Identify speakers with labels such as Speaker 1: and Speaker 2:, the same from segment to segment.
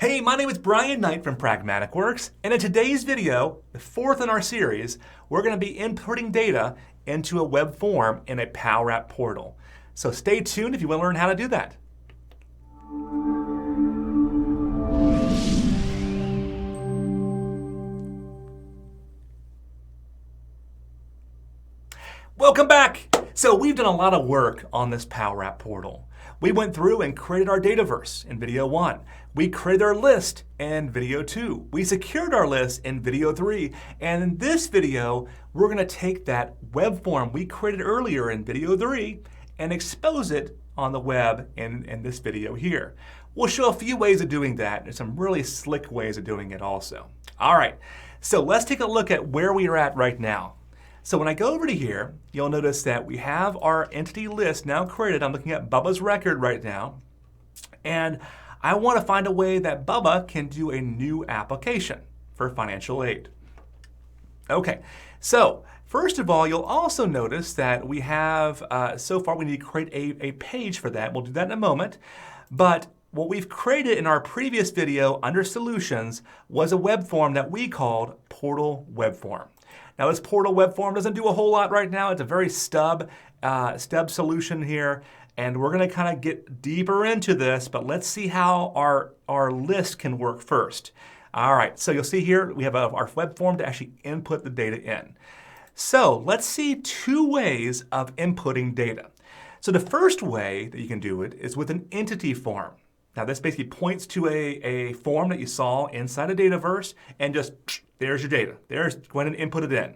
Speaker 1: Hey, my name is Brian Knight from Pragmatic Works, and in today's video, the fourth in our series, we're going to be inputting data into a web form in a Power App portal. So stay tuned if you want to learn how to do that. Welcome back! So we've done a lot of work on this Power App portal. We went through and created our dataverse in video 1. We created our list in video 2. We secured our list in video 3. And in this video, we're going to take that web form we created earlier in video 3 and expose it on the web in this video here. We'll show a few ways of doing that. There's some really slick ways of doing it also. All right, so let's take a look at where we are at right now. So when I go over to here, you'll notice that we have our entity list now created. I'm looking at Bubba's record right now. And I want to find a way that Bubba can do a new application for financial aid. Okay, so first of all, you'll also notice that we have, so far we need to create a page for that. We'll do that in a moment. But what we've created in our previous video under Solutions was a web form that we called Portal Web Form. Now this portal web form doesn't do a whole lot right now. It's a very stub solution here. And we're going to kind of get deeper into this, but let's see how our list can work first. All right, so you'll see here we have our web form to actually input the data in. So let's see two ways of inputting data. So the first way that you can do it is with an entity form. Now this basically points to a form that you saw inside a dataverse and just there's your data. There's go ahead and input it in.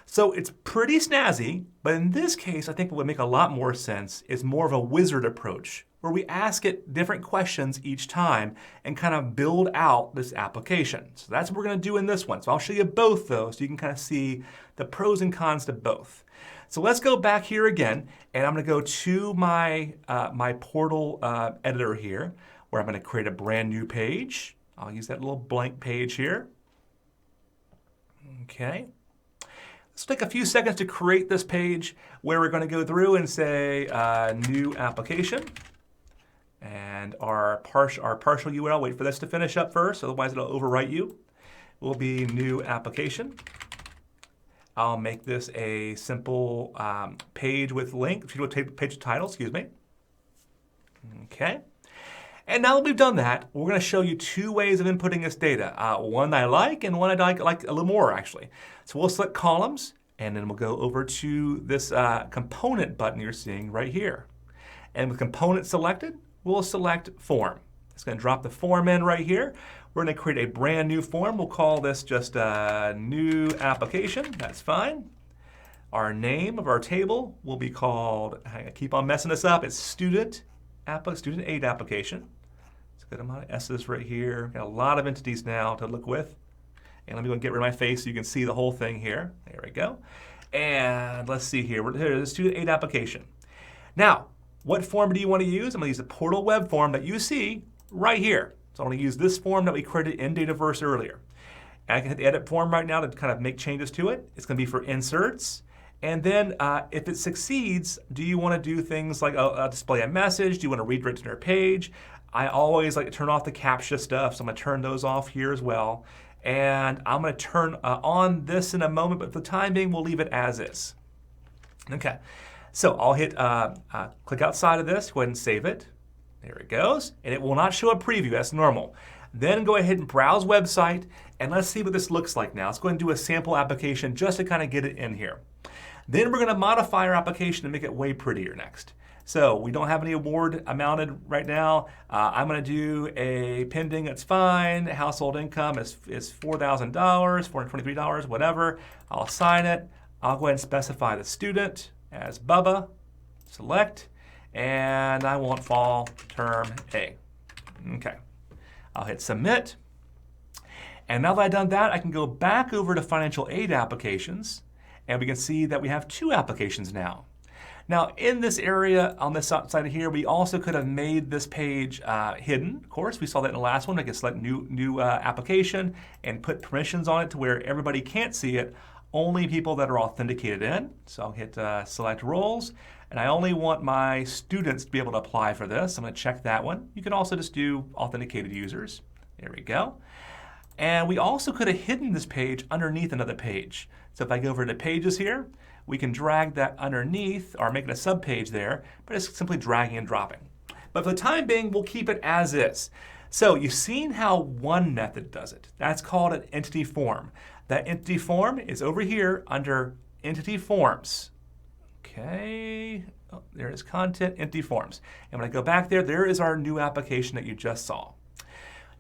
Speaker 1: So it's pretty snazzy, but in this case, I think what would make a lot more sense is more of a wizard approach, where we ask it different questions each time and kind of build out this application. So that's what we're going to do in this one. So I'll show you both those so you can kind of see the pros and cons to both. So let's go back here again, and I'm going to go to my, my portal editor here, where I'm going to create a brand new page. I'll use that little blank page here. Okay. Let's take a few seconds to create this page where we're going to go through and say new application. And our partial URL, wait for this to finish up first, otherwise it'll overwrite you, will be new application. I'll make this a simple page with link, page title, excuse me. Okay. And now that we've done that, we're going to show you two ways of inputting this data. One I like and one I like a little more actually. So we'll select columns and then we'll go over to this component button you're seeing right here. And with component selected, we'll select form. It's going to drop the form in right here. We're going to create a brand new form. We'll call this just a new application. That's fine. Our name of our table will be called, I keep on messing this up, it's student aid application. It's a good amount of S's right here. Got a lot of entities now to look with. And let me go and get rid of my face so you can see the whole thing here. There we go. And let's see here. Here's the student aid application. Now, what form do you want to use? I'm going to use the portal web form that you see right here. So I'm going to use this form that we created in Dataverse earlier. And I can hit the edit form right now to kind of make changes to it. It's going to be for inserts. And then if it succeeds, do you want to do things like display a message? Do you want to redirect to their page? I always like to turn off the CAPTCHA stuff, so I'm going to turn those off here as well. And I'm going to turn on this in a moment, but for the time being, we'll leave it as is. Okay, so I'll hit click outside of this, go ahead and save it. There it goes, and it will not show a preview, that's normal. Then go ahead and browse website, and let's see what this looks like now. Let's go ahead and do a sample application just to kind of get it in here. Then we're going to modify our application to make it way prettier next. So we don't have any award mounted right now. I'm going to do a pending, that's fine. Household income is $4,000, $423, whatever. I'll assign it. I'll go ahead and specify the student as Bubba, select, and I want fall term A. Okay. I'll hit submit. And now that I've done that, I can go back over to financial aid applications, and we can see that we have two applications now. Now in this area, on this side of here, we also could have made this page hidden. Of course, we saw that in the last one. I can select new application and put permissions on it to where everybody can't see it, only people that are authenticated in. So I'll hit select roles, and I only want my students to be able to apply for this. I'm going to check that one. You can also just do authenticated users. There we go. And we also could have hidden this page underneath another page. So if I go over to Pages here, we can drag that underneath or make it a subpage there, but it's simply dragging and dropping. But for the time being, we'll keep it as is. So you've seen how one method does it. That's called an entity form. That entity form is over here under Entity Forms. Okay, oh, there is Content, Entity Forms. And when I go back there, there is our new application that you just saw.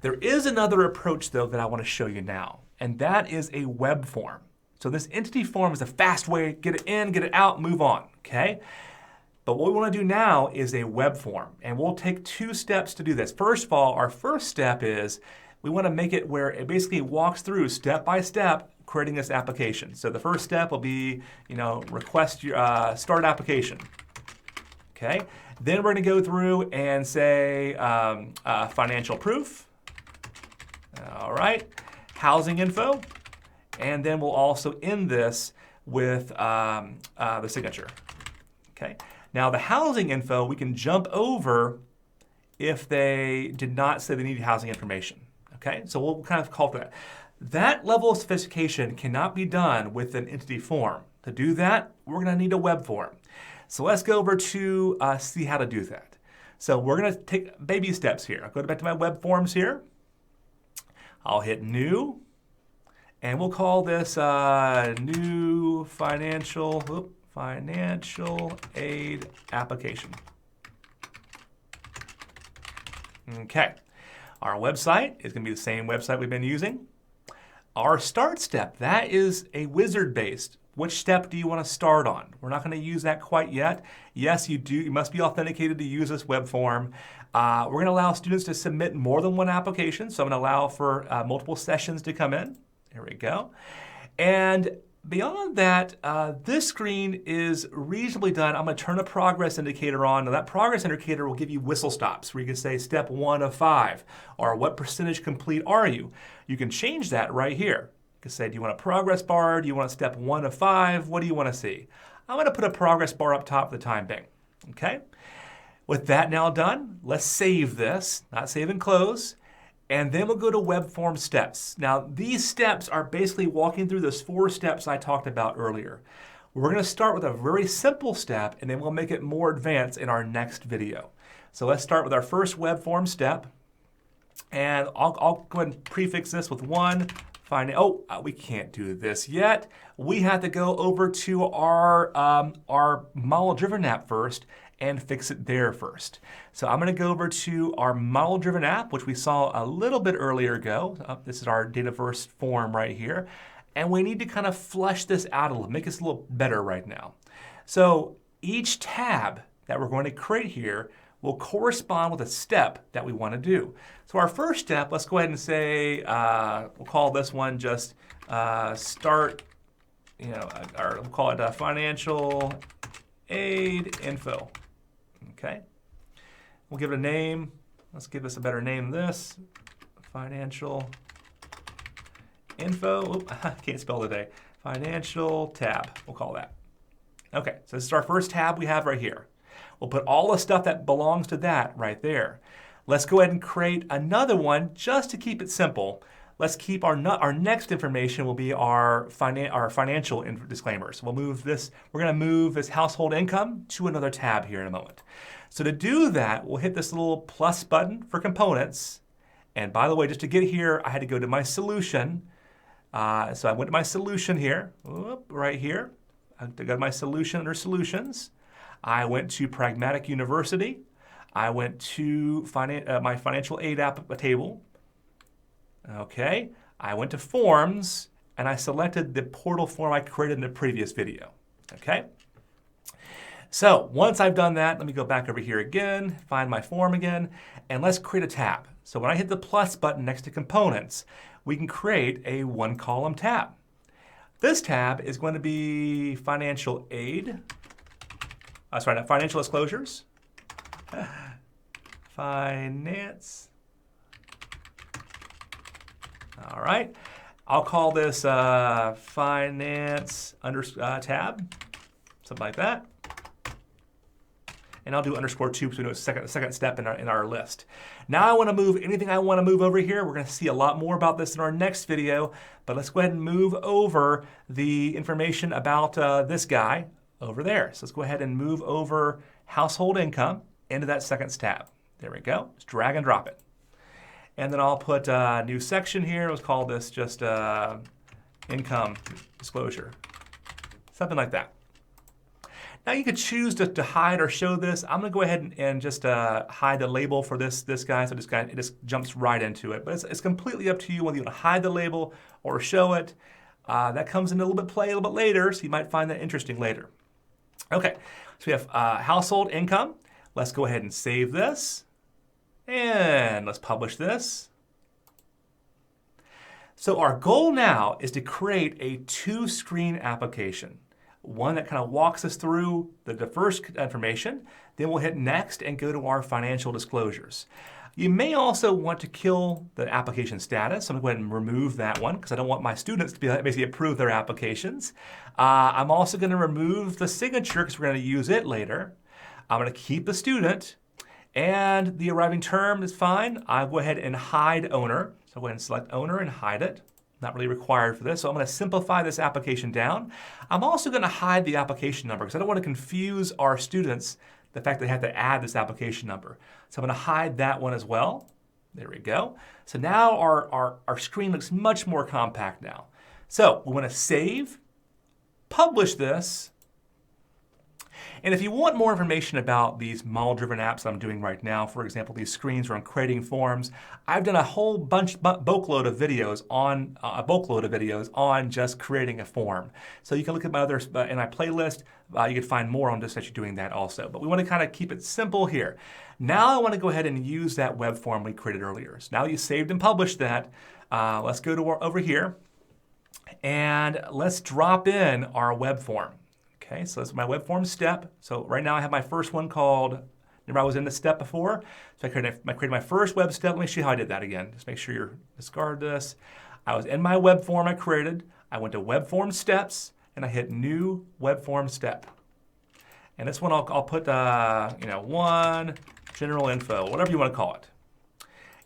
Speaker 1: There is another approach, though, that I want to show you now, and that is a web form. So this entity form is a fast way, get it in, get it out, move on, okay? But what we want to do now is a web form, and we'll take 2 steps to do this. First of all, our first step is we want to make it where it basically walks through step by step creating this application. So the first step will be, request your start application, okay? Then we're going to go through and say financial proof, all right, housing info, and then we'll also end this with the signature, okay? Now the housing info, we can jump over if they did not say they needed housing information, okay? So we'll kind of call that. That level of sophistication cannot be done with an entity form. To do that, we're gonna need a web form. So let's go over to see how to do that. So we're gonna take baby steps here. I'll go back to my web forms here. I'll hit New, and we'll call this New Financial Aid Application. Okay, our website is going to be the same website we've been using. Our start step, that is a wizard-based. Which step do you want to start on? We're not going to use that quite yet. Yes, you do. You must be authenticated to use this web form. We're going to allow students to submit more than one application, so I'm going to allow for multiple sessions to come in. There we go. And beyond that, this screen is reasonably done. I'm going to turn a progress indicator on. Now that progress indicator will give you whistle stops where you can say step 1 of 5 or what percentage complete are you. You can change that right here. You can say, do you want a progress bar? Do you want a step 1 of 5? What do you want to see? I'm going to put a progress bar up top for the time being. Okay. With that now done, let's save this, not save and close. And then we'll go to web form steps. Now, these steps are basically walking through those 4 steps I talked about earlier. We're going to start with a very simple step, and then we'll make it more advanced in our next video. So let's start with our first web form step. And I'll go ahead and prefix this with 1. We can't do this yet. We have to go over to our model-driven app first and fix it there first. So I'm going to go over to our model-driven app, which we saw a little bit earlier ago. This is our dataverse form right here. And we need to kind of flesh this out a little, make this a little better right now. So each tab that we're going to create here will correspond with a step that we want to do. So our first step, let's go ahead and say, we'll call this one just start, or we'll call it financial aid info. Okay, we'll give it a name. Let's give this a better name than this. Financial info. Oop, I can't spell today. Financial tab, we'll call that. Okay, so this is our first tab we have right here. We'll put all the stuff that belongs to that right there. Let's go ahead and create another one just to keep it simple. Let's keep our next information will be our financial disclaimers. We'll move this, we're going to move this household income to another tab here in a moment. So to do that, we'll hit this little plus button for components. And by the way, just to get here, I had to go to my solution. So I went to my solution here, right here. I had to go to my solution under solutions. I went to Pragmatic University. I went to my financial aid app table. Okay, I went to forms and I selected the portal form I created in the previous video. Okay, so once I've done that, let me go back over here again, find my form again, and let's create a tab. So when I hit the plus button next to components, we can create a 1-column tab. This tab is going to be financial aid. Financial disclosures. Finance. All right. I'll call this finance tab, something like that. and I'll do _2 so we know it's second step in our list. Now I want to move anything I want to move over here. We're going to see a lot more about this in our next video, but let's go ahead and move over the information about this guy over there. So let's go ahead and move over household income into that second tab. There we go. Just drag and drop it. And then I'll put a new section here. Let's call this just income disclosure. Something like that. Now you could choose to hide or show this. I'm going to go ahead and just hide the label for this guy. So it just jumps right into it. But it's completely up to you whether you want to hide the label or show it. That comes into a little bit later, so you might find that interesting later. Okay, so we have household income. Let's go ahead and save this. And let's publish this. So our goal now is to create a 2-screen application. One that kind of walks us through the first information, then we'll hit next and go to our financial disclosures. You may also want to kill the application status. So I'm going to go ahead and remove that one because I don't want my students to basically approve their applications. I'm also going to remove the signature because we're going to use it later. I'm going to keep the student, and the arriving term is fine. I'll go ahead and hide owner. So I'll go ahead and select owner and hide it. Not really required for this, so I'm going to simplify this application down. I'm also going to hide the application number because I don't want to confuse our students the fact that they have to add this application number. So I'm going to hide that one as well. There we go. So now our screen looks much more compact now. So we want to save, publish this. And if you want more information about these model-driven apps I'm doing right now, for example, these screens where I'm creating forms, I've done a whole boatload of videos on just creating a form. So you can look at my others in my playlist. You can find more on just actually doing that also. But we want to kind of keep it simple here. Now I want to go ahead and use that web form we created earlier. So now you saved and published that. Let's go to over here, and let's drop in our web form. Okay, so that's my web form step. So right now I have my first one called, remember I was in the step before? So I created my first web step. Let me show you how I did that again. Just make sure you discard this. I was in my web form I created. I went to web form steps, and I hit new web form step. And this one I'll put, one, general info, whatever you want to call it.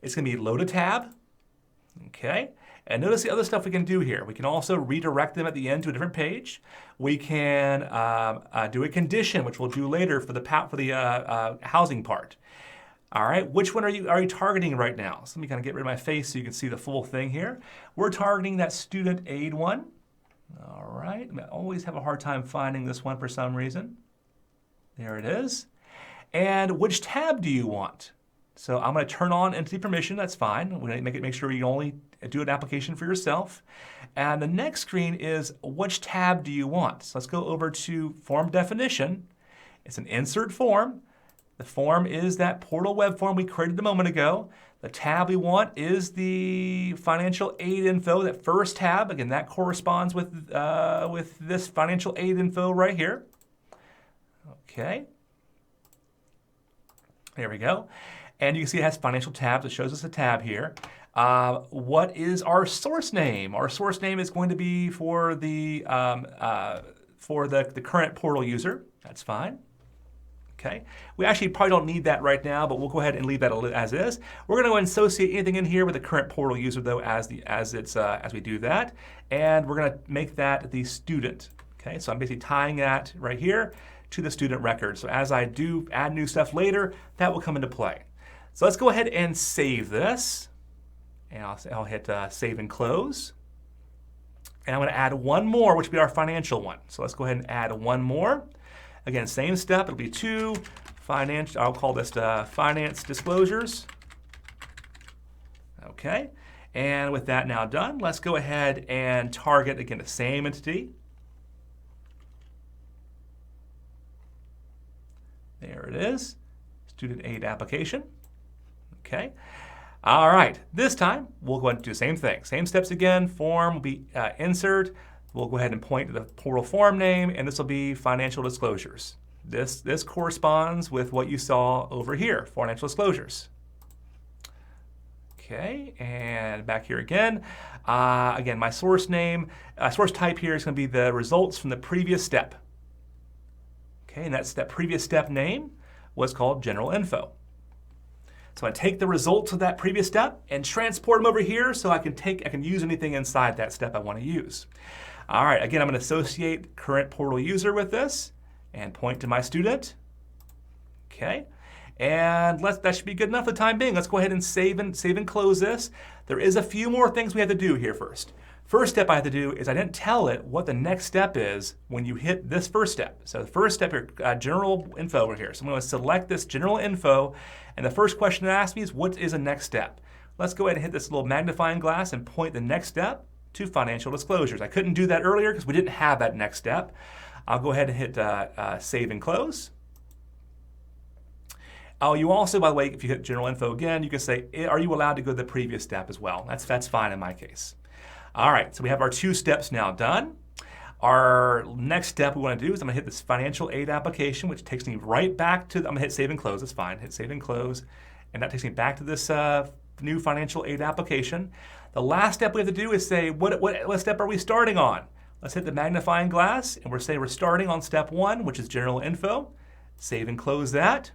Speaker 1: It's going to be load a tab. Okay. And notice the other stuff we can do here. We can also redirect them at the end to a different page. We can do a condition, which we'll do later for the housing part. All right, which one are you targeting right now? So let me kind of get rid of my face so you can see the full thing here. We're targeting that student aid one. All right, I always have a hard time finding this one for some reason. There it is. And which tab do you want? So I'm going to turn on entity permission. That's fine. We're going to make sure you only do an application for yourself. And the next screen is which tab do you want? So let's go over to form definition. It's an insert form. The form is that portal web form we created a moment ago. The tab we want is the financial aid info, that first tab. Again, that corresponds with this financial aid info right here. Okay. There we go. And you can see it has financial tabs. It shows us a tab here. What is our source name? Our source name is going to be for the current portal user. That's fine. Okay. We actually probably don't need that right now, but we'll go ahead and leave that as is. We're going to go and associate anything in here with the current portal user, though, as we do that, and we're going to make that the student. Okay. So I'm basically tying that right here to the student record. So as I do add new stuff later, that will come into play. So let's go ahead and save this. And I'll hit save and close. And I'm going to add one more, which will be our financial one. So let's go ahead and add one more. Again, same step. It'll be two financial. I'll call this finance disclosures. Okay. And with that now done, let's go ahead and target, again, the same entity. There it is. Student aid application. Okay. All right. This time, we'll go ahead and do the same thing. Same steps again. Form will be insert. We'll go ahead and point to the portal form name, and this will be financial disclosures. This corresponds with what you saw over here, financial disclosures. Okay, and back here again. Again, my source name, source type here is going to be the results from the previous step. Okay, and that's that previous step name. was called general info. So I take the results of that previous step and transport them over here so I can use anything inside that step I want to use. All right, again, I'm going to associate current portal user with this and point to my student. Okay, and that should be good enough for the time being. Let's go ahead and save and close this. There is a few more things we have to do here first. First step I have to do is I didn't tell it what the next step is when you hit this first step. So the first step here, general info over here. So I'm going to select this general info, and the first question it asks me is what is the next step? Let's go ahead and hit this little magnifying glass and point the next step to financial disclosures. I couldn't do that earlier because we didn't have that next step. I'll go ahead and hit save and close. Oh, you also, by the way, if you hit general info again, you can say, are you allowed to go to the previous step as well? That's fine in my case. All right, so we have our 2 steps now done. Our next step we want to do is I'm going to hit this financial aid application, which takes me right back to, I'm going to hit save and close, that's fine, hit save and close, and that takes me back to this new financial aid application. The last step we have to do is say, what step are we starting on? Let's hit the magnifying glass, and we're starting on step 1, which is general info. Save and close that.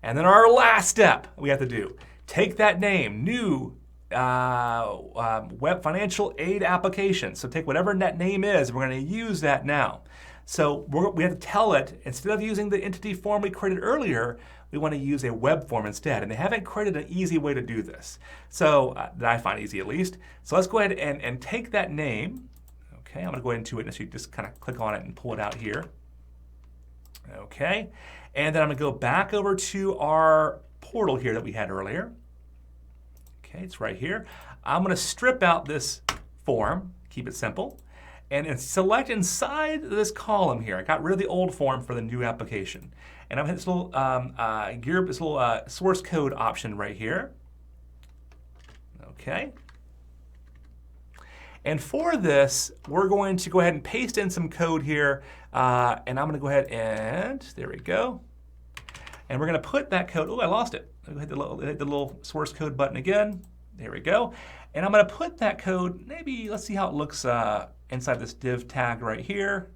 Speaker 1: And then our last step we have to do, take that name, new web financial aid application. So take whatever that name is, we're going to use that now. So we have to tell it, instead of using the entity form we created earlier, we want to use a web form instead. And they haven't created an easy way to do this. So that I find easy at least. So let's go ahead and take that name. Okay, I'm going to go into it and so you just kind of click on it and pull it out here. Okay, and then I'm going to go back over to our portal here that we had earlier. Okay, it's right here. I'm going to strip out this form, keep it simple, and select inside this column here. I got rid of the old form for the new application. And I'm going to hit this little source code option right here. Okay. And for this, we're going to go ahead and paste in some code here. And I'm going to go ahead and, there we go. And we're going to put that code, oh, I lost it. Hit the little source code button again. There we go. And I'm going to put that code, maybe, let's see how it looks inside this div tag right here.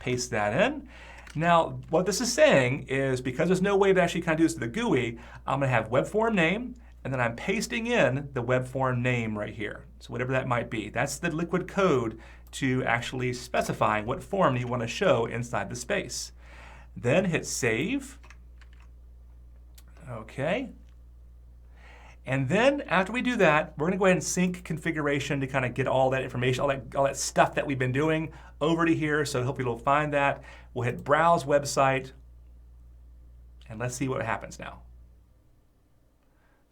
Speaker 1: Paste that in. Now, what this is saying is because there's no way to actually kind of do this to the GUI, I'm going to have web form name, and then I'm pasting in the web form name right here. So whatever that might be. That's the liquid code to actually specifying what form you want to show inside the space. Then hit save. Okay. And then after we do that, we're going to go ahead and sync configuration to kind of get all that information, all that stuff that we've been doing over to here. So hopefully it'll find that. We'll hit browse website. And let's see what happens now.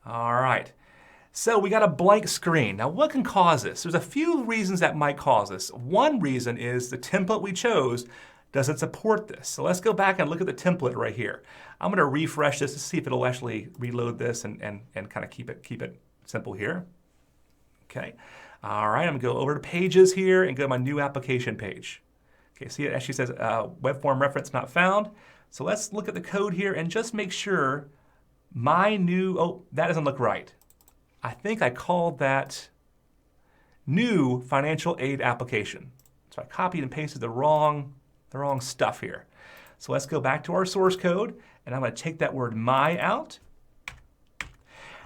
Speaker 1: All right. So we got a blank screen. Now what can cause this? There's a few reasons that might cause this. One reason is the template we chose doesn't support this. So let's go back and look at the template right here. I'm going to refresh this to see if it'll actually reload this and kind of keep it simple here. Okay. All right, I'm going to go over to pages here and go to my new application page. Okay, see it actually says web form reference not found. So let's look at the code here and just make sure my new, oh, that doesn't look right. I think I called that new financial aid application. So I copied and pasted the wrong stuff here. So let's go back to our source code, and I'm going to take that word my out.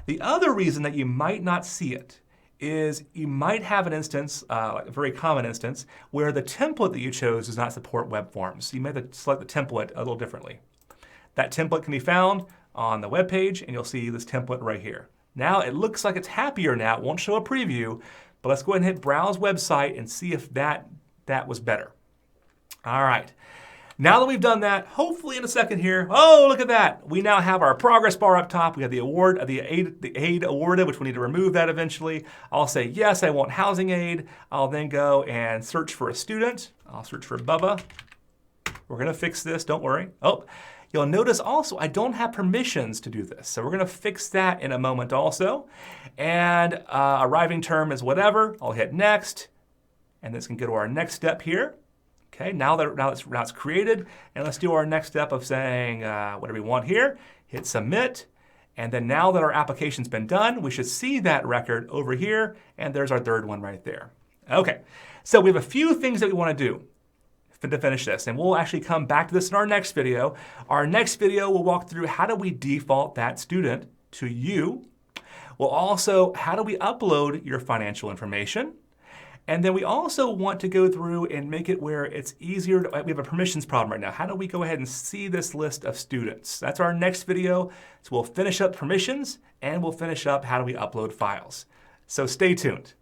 Speaker 1: The other reason that you might not see it is you might have an instance, like a very common instance, where the template that you chose does not support web forms. So you may have to select the template a little differently. That template can be found on the web page, and you'll see this template right here. Now it looks like it's happier now. It won't show a preview, but let's go ahead and hit browse website and see if that was better. All right. Now that we've done that, hopefully in a second here, oh, look at that. We now have our progress bar up top. We have the award, the aid awarded, which we need to remove that eventually. I'll say, yes, I want housing aid. I'll then go and search for a student. I'll search for Bubba. We're going to fix this, don't worry. Oh, you'll notice also I don't have permissions to do this. So we're going to fix that in a moment also. And arriving term is whatever. I'll hit next. And this can go to our next step here. Okay, now it's created, and let's do our next step of saying whatever we want here, hit submit, and then now that our application's been done, we should see that record over here, and there's our third one right there. Okay, so we have a few things that we want to do. to finish this. And we'll actually come back to this in our next video. Our next video will walk through how do we default that student to you. We'll also, how do we upload your financial information? And then we also want to go through and make it where it's easier to, we have a permissions problem right now. How do we go ahead and see this list of students? That's our next video. So we'll finish up permissions and we'll finish up how do we upload files. So stay tuned.